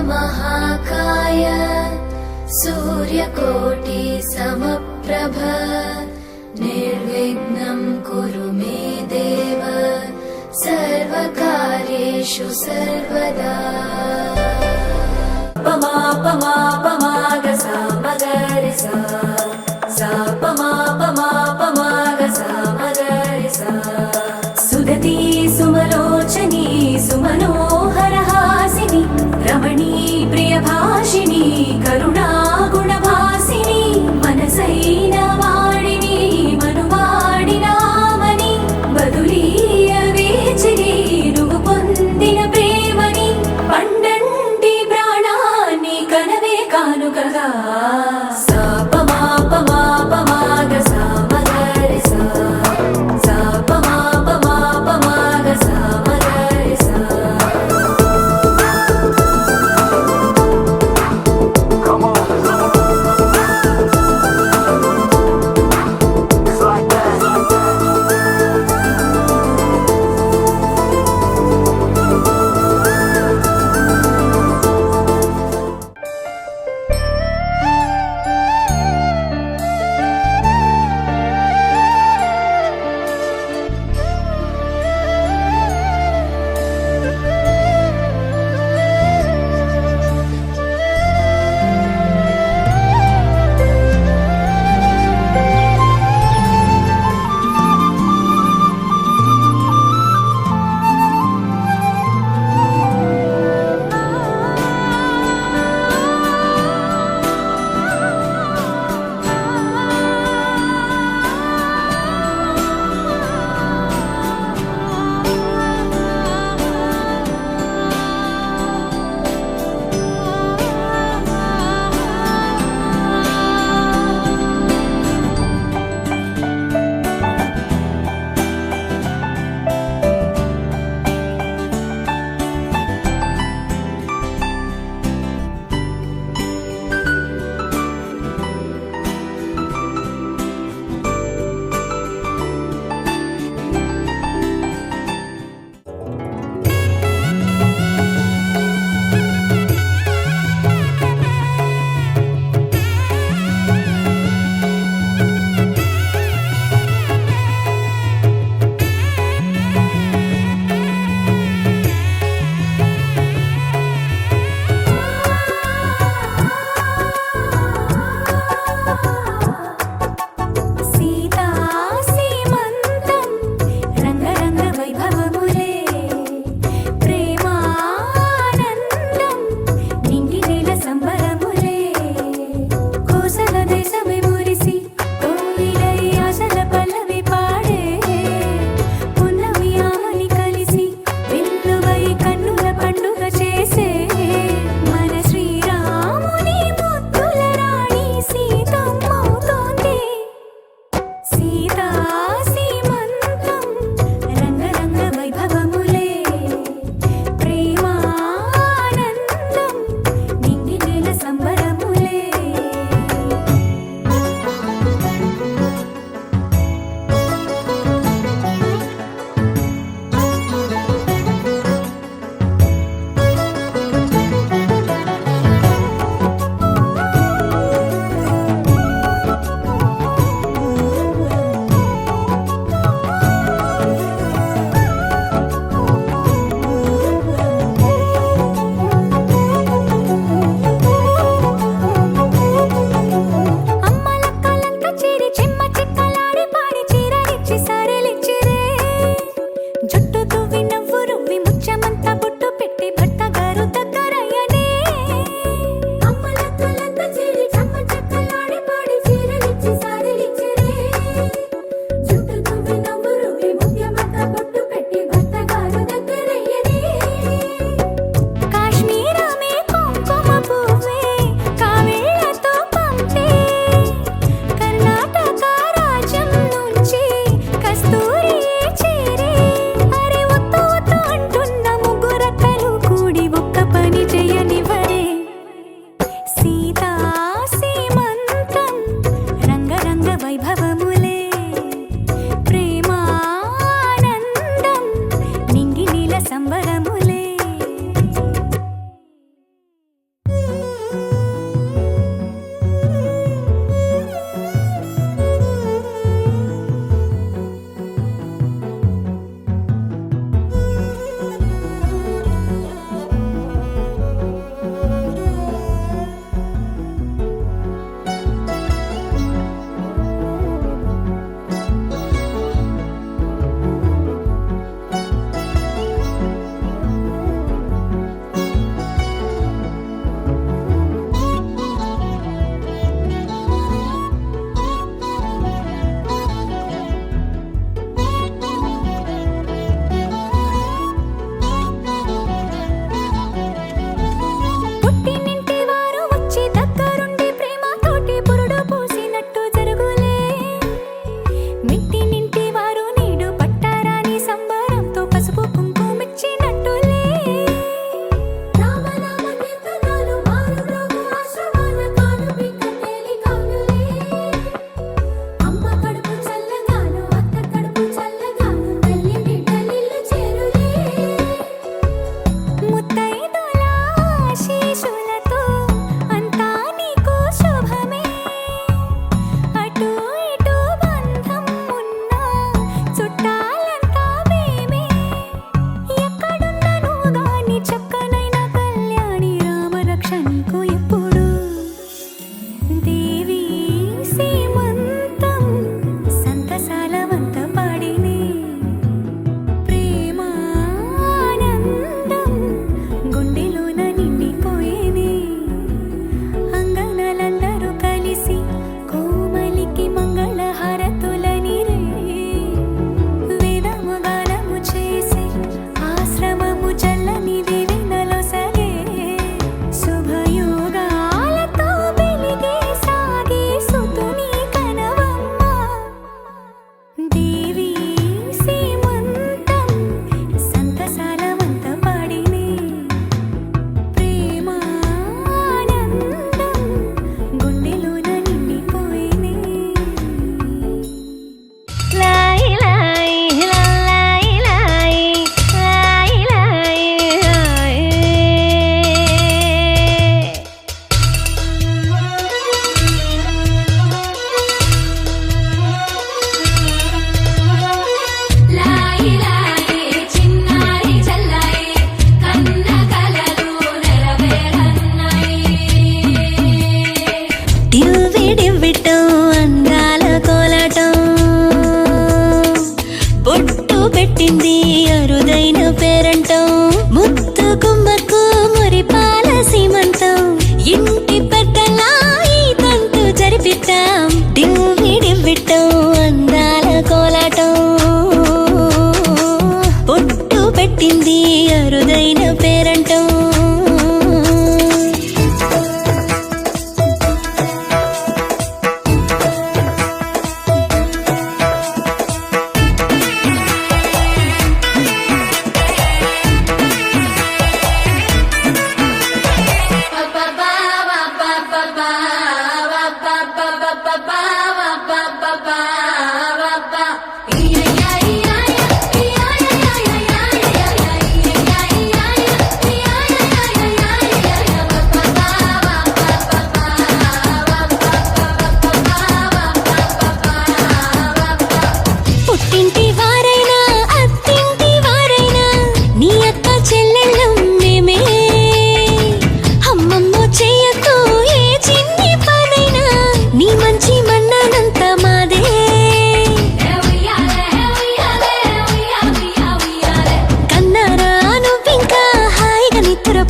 महाकाय सूर्यकोटि समप्रभ निर्विघ्नं कुरु मे देव सर्वकार्येषु सर्वदा। पमा पमा पमा ग सा म ग रे सा सा पमा पमा पमा ग सा म ग रे सा। सुदती सुमलोचनी सुमनोहर हासिनी रमणी प्रियभाषिणी करुणा गुणभासिनी मनसैन वाणिनी मनुवाडिनामनि बदुलीय वेचिनी నువ్వు పొందిన ప్రేమని పండంటి ప్రాణాన్ని కనవే కానుకగా। సా పమా పమా పమా గ సా మ గ రే సా సా పమా పమా పమా గ సా మ గ రే సా।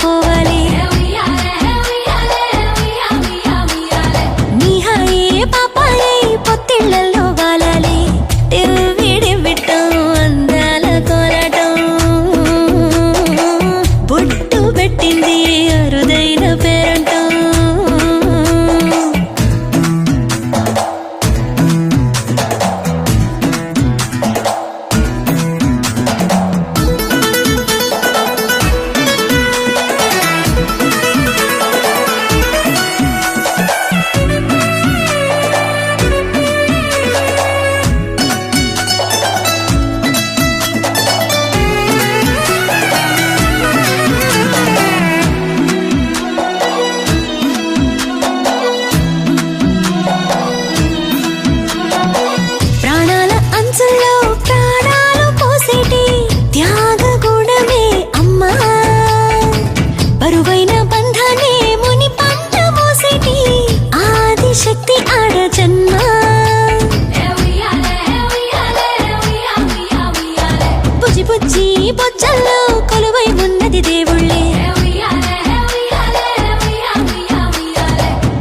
పోవాలి నీ హాయే పాపాయే పొత్తిళ్లలో వాలాలి విడివిట్టం అందాల కోలాటం బొట్టు పెట్టింది అరుదైన పేరంటం శక్తి ఆడ జన్మ బుజ్జి బుజ్జి బొజ్జల్లో కొలువై ఉన్నది దేవుళ్ళే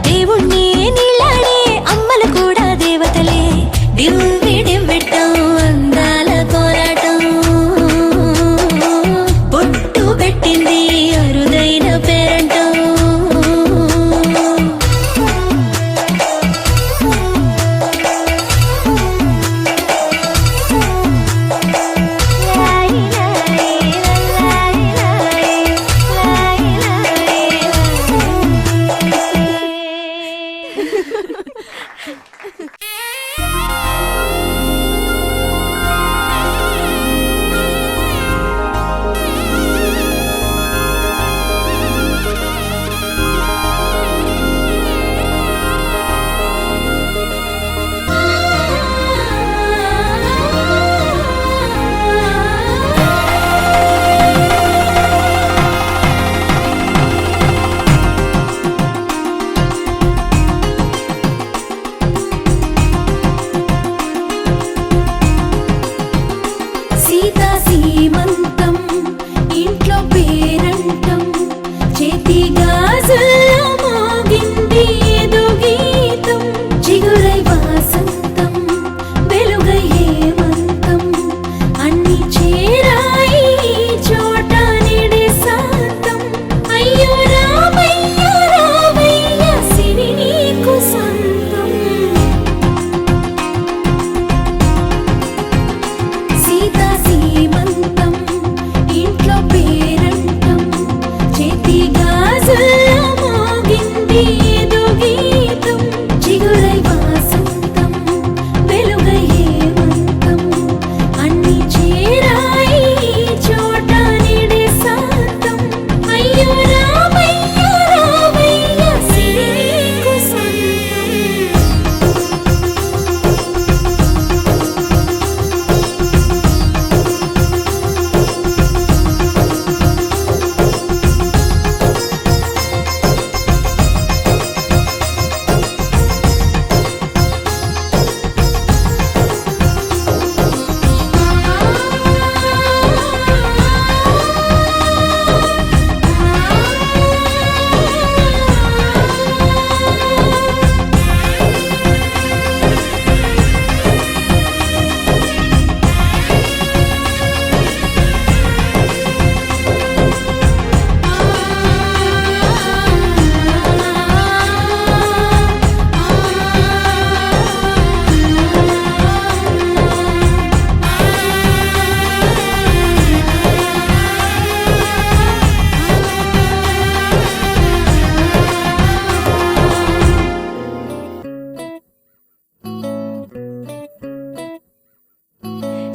దేవుణ్ణి నీళ్ళాడే అమ్మలు కూడా దేవతలే డివ్వి డివ్విట్టం అందాల కోలాటం బొట్టు పెట్టింది అరుదైన పేరంటం సీమంతం ఇంట్లో పేరంటం చేతి గాజుల్లో మోగింది ఏదో గీతం చిగురై వాసంతం వెలుగై హేమంతం అన్ని చేరాయి చోట నిడే శాంతం అయ్యో రామయ్య రామయ్య సిరి నీకు సొంతం సీమంతం ఇంట్లో పేరంటం చేతి గాజుల్లో మోగింది ఏదో గీతం చిగురై వాసంతం వెలుగై హేమంతం అన్ని చేరాయి చోట నిడే శాంతం అయ్యో రామయ్య రామయ్య సిరి నీకు సొంతం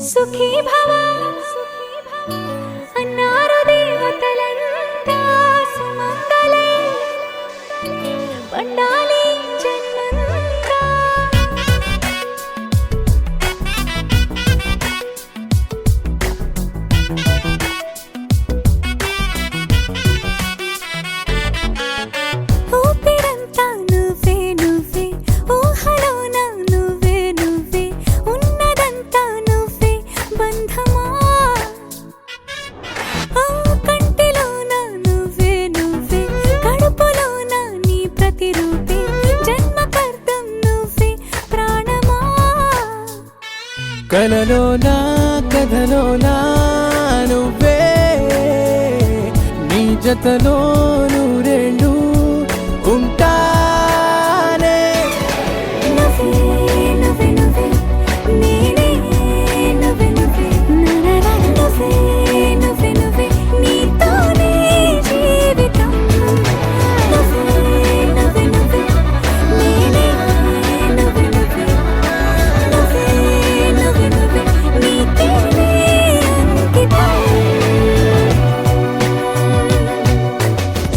సుఖీ భవ అన్నారు దేవతలంతా సుమంగళే పండాలి జన్మంతా ఊపిరంతా నువ్వే నువ్వే ఊహలోన నువ్వే నువ్వే ఉన్నదంతా నువ్వే బంధమా కలలో నా కథలో నా నువ్వే నీ జతలో నూరేళ్ళు ఉంటానే నువ్వే నువ్వే నువ్వే నేనే నువ్వే నువ్వే నువ్వే నువ్వే నువ్వే నీతోనే జీవితం నువ్వే నువ్వే నువ్వే నేనే నువ్వే నువ్వే నువ్వే నువ్వే నువ్వే నీకేనే అంకితం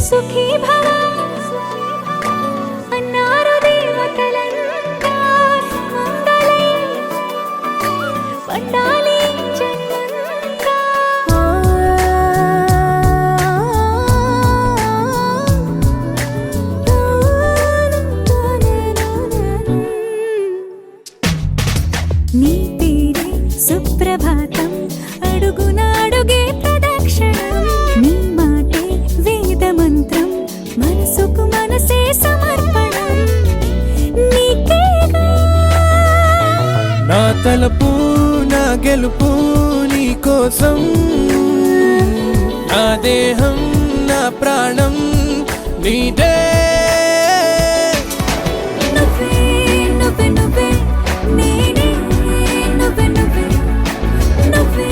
సుఖీ భవ అన్నారు దేవతలంతా మంగళై పండాలి జన్మంతా నీ పేరే సుప్రభాతం అడుగునాడుగే ప్రదక్షిణం నీ మాటే వేద మంత్రం మనసుకు మనసే సమర్పణం నీకేగా నా తలపు నా గెలుపు నీ కోసం నా దేహం నా ప్రాణం నీదే నువ్వే నువ్వే నువ్వే నేనే నువ్వే నువ్వే నువ్వే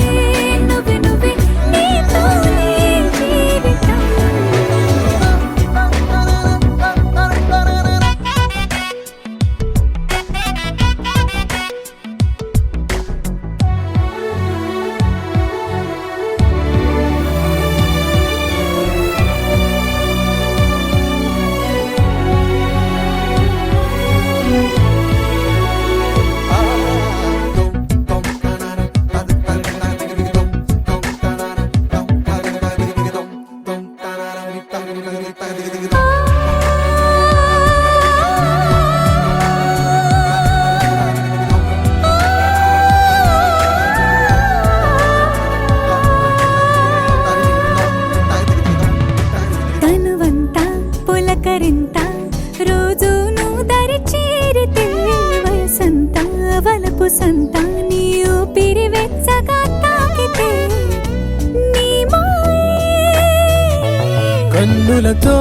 నువ్వే నువ్వే నీతోనే జీవితం తనువంతా పులకరింత రోజు నువ్వు దరి చేరితే వయసంతా వలపు సంత నీ ఊపిరి వెచ్చగా తాకితే నీ మాయే కన్నులతో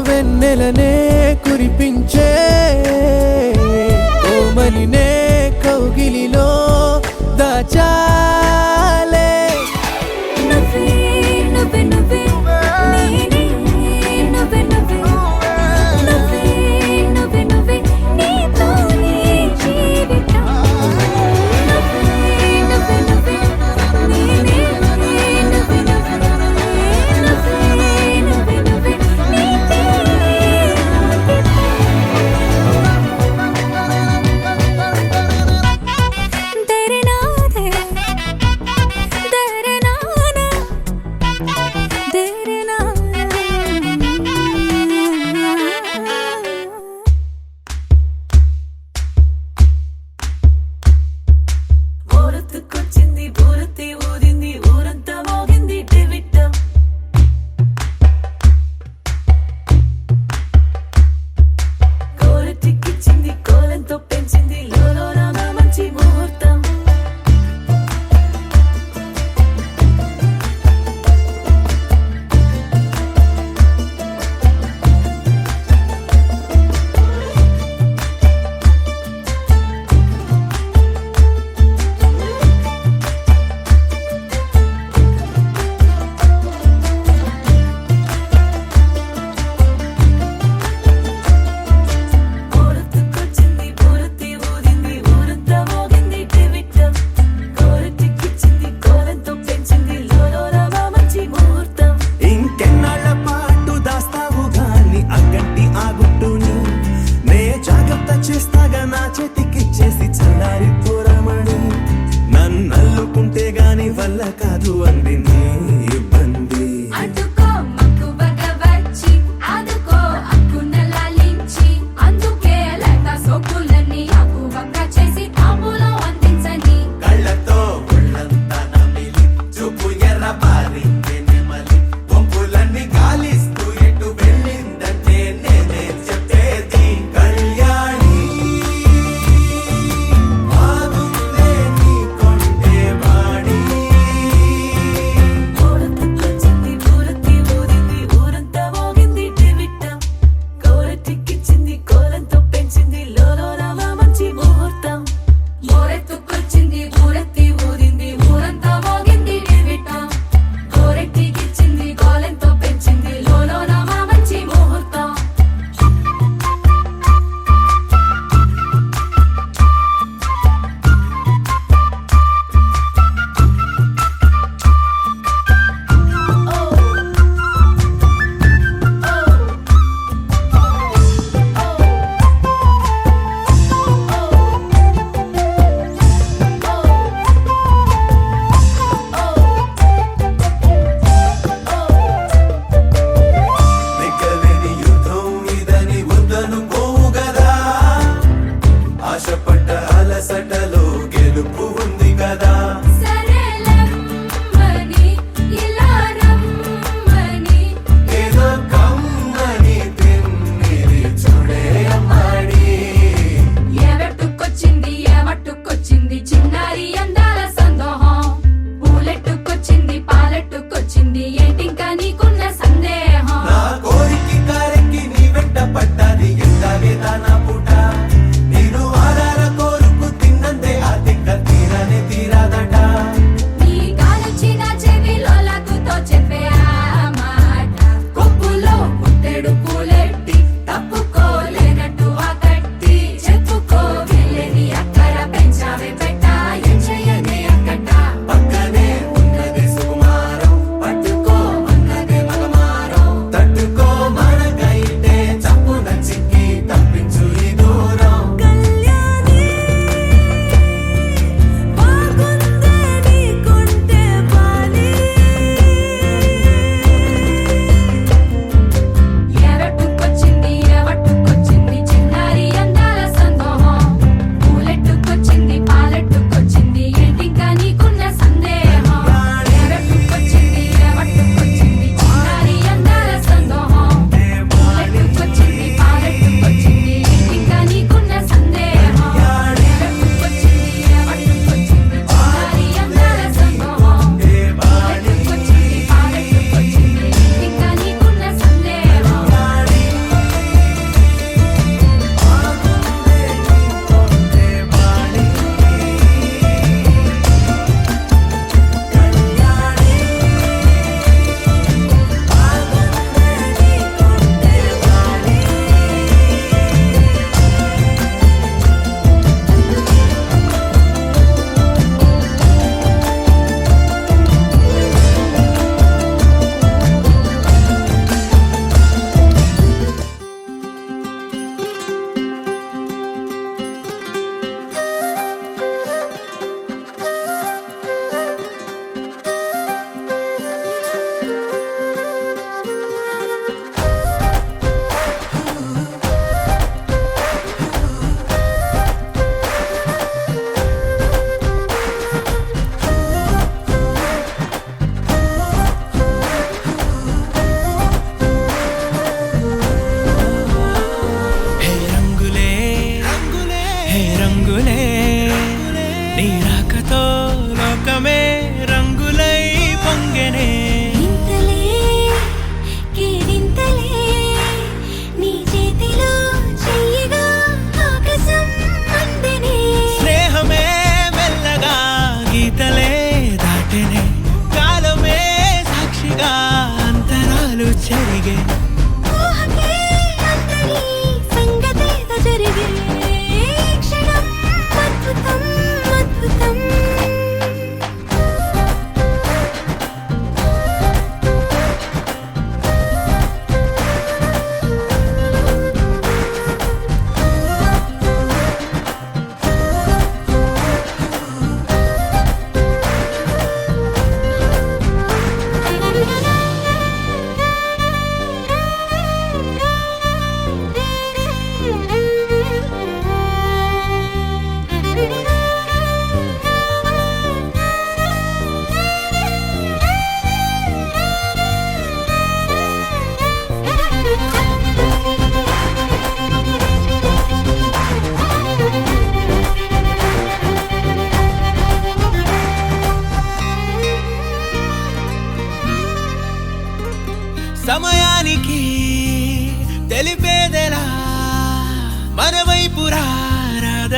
వెన్నెలనే కురిపించే కోమలినే కౌగిలిలో దాచాలే నువ్వే నువ్వే నువ్వే నేనే నువ్వే నువ్వే నువ్వే నువ్వే నువ్వే నీతోనే జీవితం నువ్వే నువ్వే నువ్వే నేనే నువ్వే నువ్వే నువ్వే నువ్వే నువ్వే నీకే तेरे नाते तेरे नाना तेरे नाना ఊరొత్తుకొచ్చింది ఊరొత్తి ఊదింది ఊరంతా మోగింది డెవిట్టం కోరటికిచ్చింది కోలంతో పెంచింది లోలోన మంచి ముహూర్తం ఊరొత్తుకొచ్చింది ఊరొత్తి ఊదింది ఊరంతా మోగింది డెవిట్టం కోరటికిచ్చింది కోలంతో పెంచింది లోలోన మంచి ముహూర్తం ఇంకెన్నాళ్ళ పాటు దాస్తావు గాని అగ్గంటి ఆ గుట్టుని నే జాగ్రత్త చేస్తాగా నా చేతికిచ్చేసి చల్లారి పోరమణి నన్నల్లుకుంటే గాని వల్ల కాదు అంది నీ ఇబ్బంది అడ్డుకో మక్కువగా వచ్చి ఆదుకో అక్కున లాలించి అందుకే లేత సోకులన్నీ అక్కువగా చేసి తాంబూలం అందించని కళ్ళతో ఒళ్ళంతా నమిలి చూపు ఎర్ర పారి నెమలి వంపులన్నీ గాలిస్తూ ఎటు వెళ్ళిందంటే నేనే చెప్పేది కళ్యాణి ఆగుందే నీ కొండ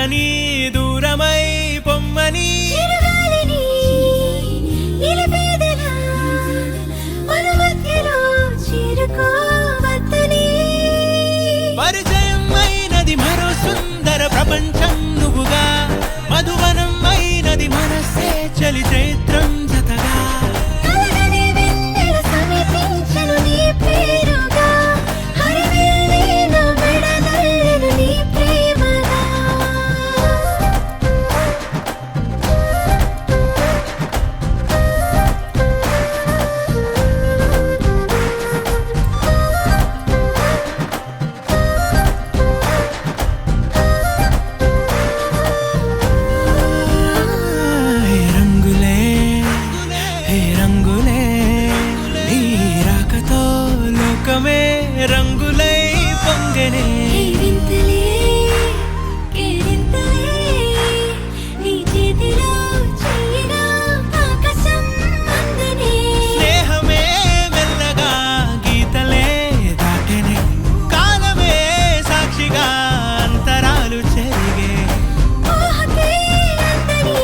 చేరని దూరమై పొమ్మని చిరుగాలిని నిలిపేదెలా మన మధ్యలో చేరుకోవద్దని పరిచయం అయినది మరో సుందర ప్రపంచం నువ్వుగా మధువనం అయినది మనసే చలి చైత్రం జతగా కలగని వెన్నెల సమీపించను నీ పేరుగా హరివెల్లి నా మెడలెను నీ ప్రేమగా హే రంగులే హే రంగులే నీ రాకతో లోకమే రంగులై పొంగనే ఈ వింతలే కేరింతలే నీ చేతిలో చెయ్యిగా ఆకాశం అందనే స్నేహమే మెల్లగా గీతలే దాటెనే కాలమే సాక్షిగా అంతరాలు చెరిగే ఊహకే అందని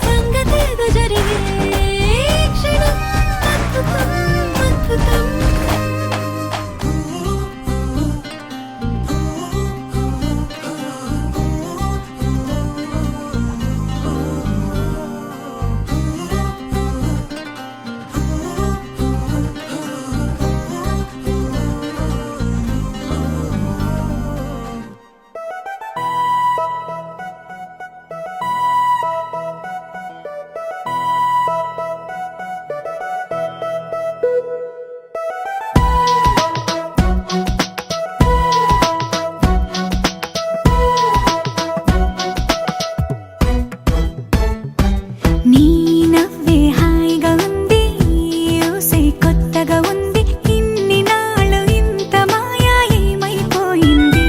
సంగతేదో జరిగే క్షణం అద్భుతం అద్భుతం నీ నవ్వే హాయిగా ఉంది ఊసే కొత్తగా ఉంది ఇన్ని నాళ్ళు ఇంత మాయా ఏమైపోయింది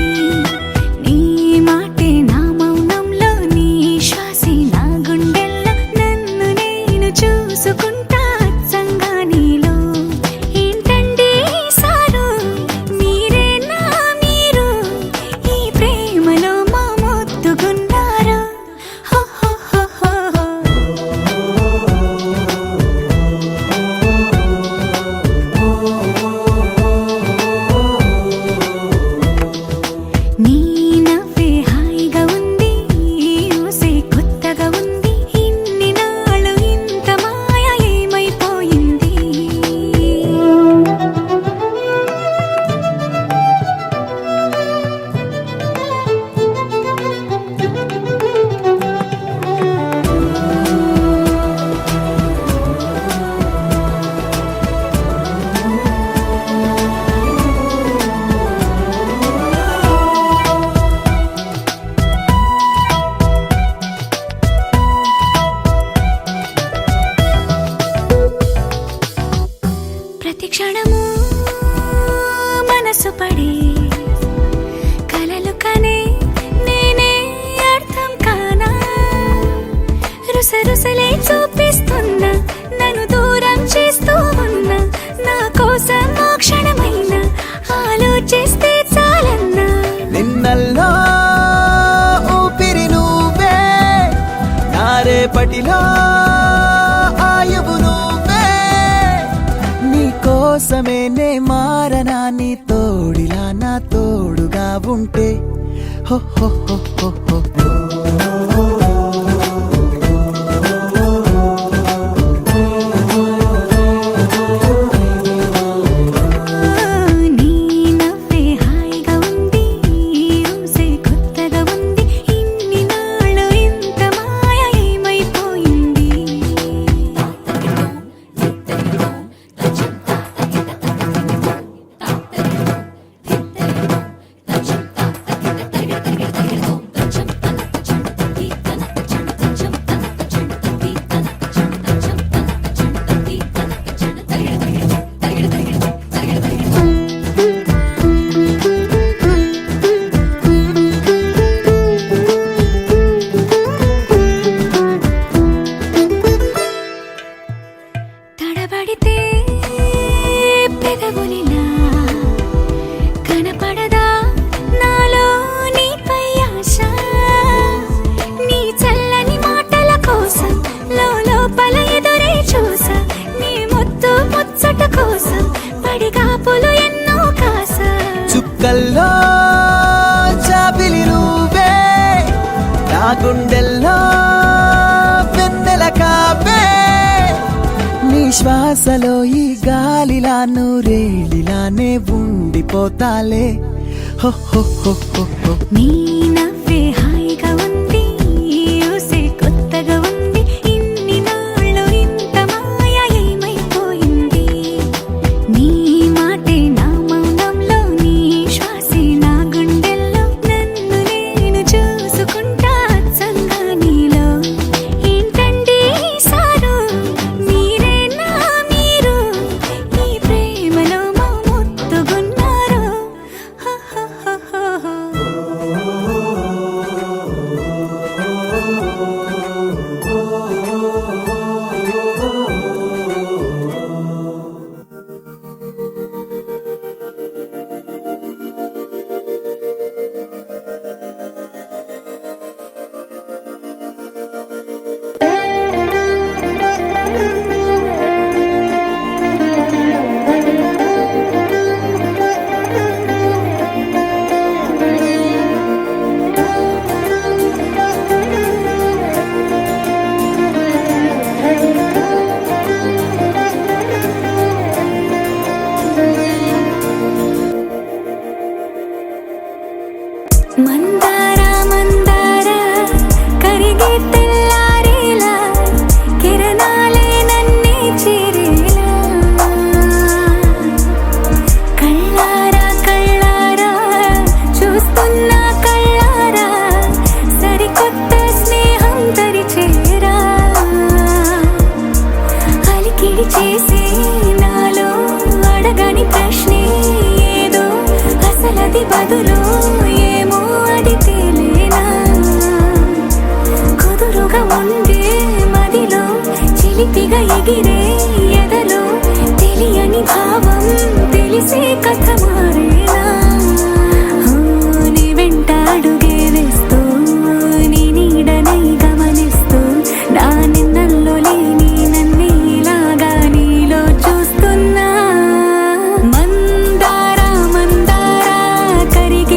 నీ మాటే నా మౌనంలో నీ శ్వాసే నా గుండెల్లో నన్ను నేను చూసుకుంటా అచ్చంగా నీలో ఏంటండి సారు మీరే నా మీరు ఈ ప్రేమలో మా మొత్తుకున్నారు హో హో హో హో నీ నవ్వే హాయిగా ఉంది ఊసే కొత్తగా ఉంది ఇన్ని నాళ్ళు ఇంత మాయ ఏమైపోయింది ప్రతి క్షణము మనసు పడే కలలు కనే నేనే అర్థం కానా రుసరుసలే చూపిస్తున్నా నన్ను దూరం చేస్తూ ఉన్నా నా కోసం ఆ క్షణమైన ఆలోచిస్తే చాలన్నా నిన్నల్లో ఊపిరి నువ్వే నా రేపటిలో ఆయువు నువ్వే నీ కోసమే నే మారనా నీ తోడిలా నా తోడుగా ఉంటే హో హో హో హో హో నీ నవ్వే హాయిగా ఉంది ఊసే కొత్తగా ఉంది ఇన్ని నాళ్ళు ఇంత మాయ ఏమైపోయింది బుగ్గల్లో చాపిలి నువ్వే, నా గుండెల్లో వెన్నెల కాపే. నీ శ్వాసలో ఈ గాలిలా నూరేళ్ళిలానే ఉండిపోతాలే. హో హో హో హో హో. నీ నవ్వే హాయిగా ఉంది, ఊసే కొత్తగా ఉంది, ఇన్ని నాళ్ళు ఇంత మాయ ఏమైపోయింది. నీ మాటే నా మౌనంలో, నీ శ్వాసే నా గుండెల్లో, నన్ను నేను చూసుకుంటా అచ్చంగా నీలో. ఏంటండి సారు, మీరేనా మీరు, ఈ ప్రేమలో మా ముత్తుగున్నారు. హ హ హ హ హ. మందార మందార కరిగే తెల్లారేలా, కిరణాలే నన్నే చేరేలా. కళ్ళారా కళ్ళారా చూస్తున్నా కళ్ళారా, సరికొత్త స్నేహం తరిచేరా. అలికిడి చేసే నాలో అడగని ప్రశ్నే ఏదో, అసలది బదులు ఏమో అది తేలేనా. కుదురుగా ఉండే మదిలో, చిలిపిగా ఎగిరే ఎదలో, తెలియని భావం తెలిసే కథ మారేనా. నీ వెంట అడుగే వేస్తూ, నీ నీడనై గమనిస్తూ, నా నిన్నల్లో లేని నన్నే ఇలాగా నీలో చూస్తున్నా. మందార మందార కరిగే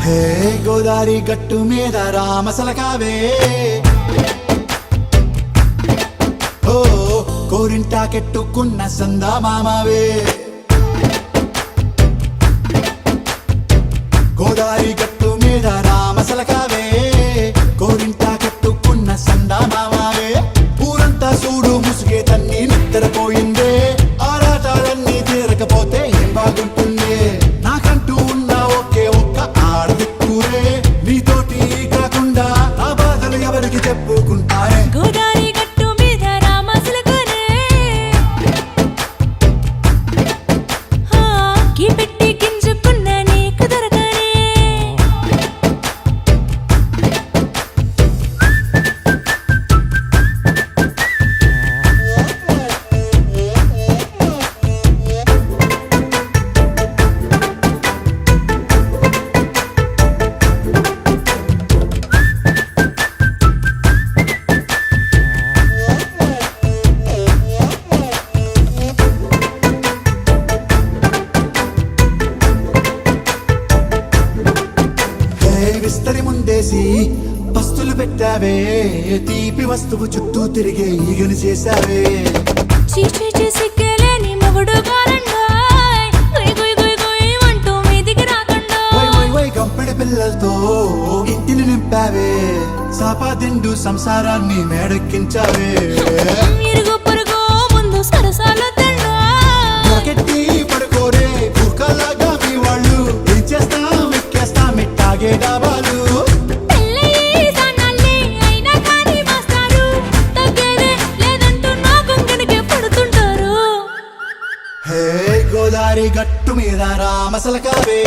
హే గోదారి గట్టు మీద రామసలకావే ఓ కోరింటాకెట్టుకున్న సందా మామావే గోదారి గట్టు మీద రామసలకావే కోరింటాకెట్టుకున్న సందా మామావే ఊరంతా చూడు ముసుగే తన్ని నిద్రపోయిందే ఆరాటాలన్నీ తీరకపోతే ఏం బాగుంటుంది నాకంటూ ఉన్న ఒకే ఒక్క ఆడదిక్కురే నీతోటి కాకుండా నా బాధలు ఎవరికి చెప్పుకుంటారే గోదారి గట్టు మీద రామసలకనే కీ పెట్టి గింజుకున్న నీకు దొరకనే విస్తరి ముందేసి పస్తులు పెట్టావే తీపి వస్తువు చుట్టూ తిరిగే ఈగను చేశావే చీచీ చేసి కేలేని మొగుడు గారండాయ్ గుయ్ గుయ్ గుయ్ గుయ్ అంటూ మీదికి రాకండా వై వై వై గంపెడి పిల్లలతో ఇంటిని నింపావే సాపాదిండు సంసారాన్ని మేడెక్కించావే ఇరుగు పొరుగు ముందు సరసాల తండా దొరకెట్టి పడుకోరే కుక్కలాగా మీ వాళ్ళు ఏం చేస్తాం ఎక్కేస్తాం ఎట్టాగే డాబాలు పెళ్ళయి సన్నాళ్ళే అయినా కానీ మాస్తారు తగ్గేదే లేదంటూ నా కొంగడికే పడుతుంటారు హే గోదారి గట్టు మీద రామసలకావే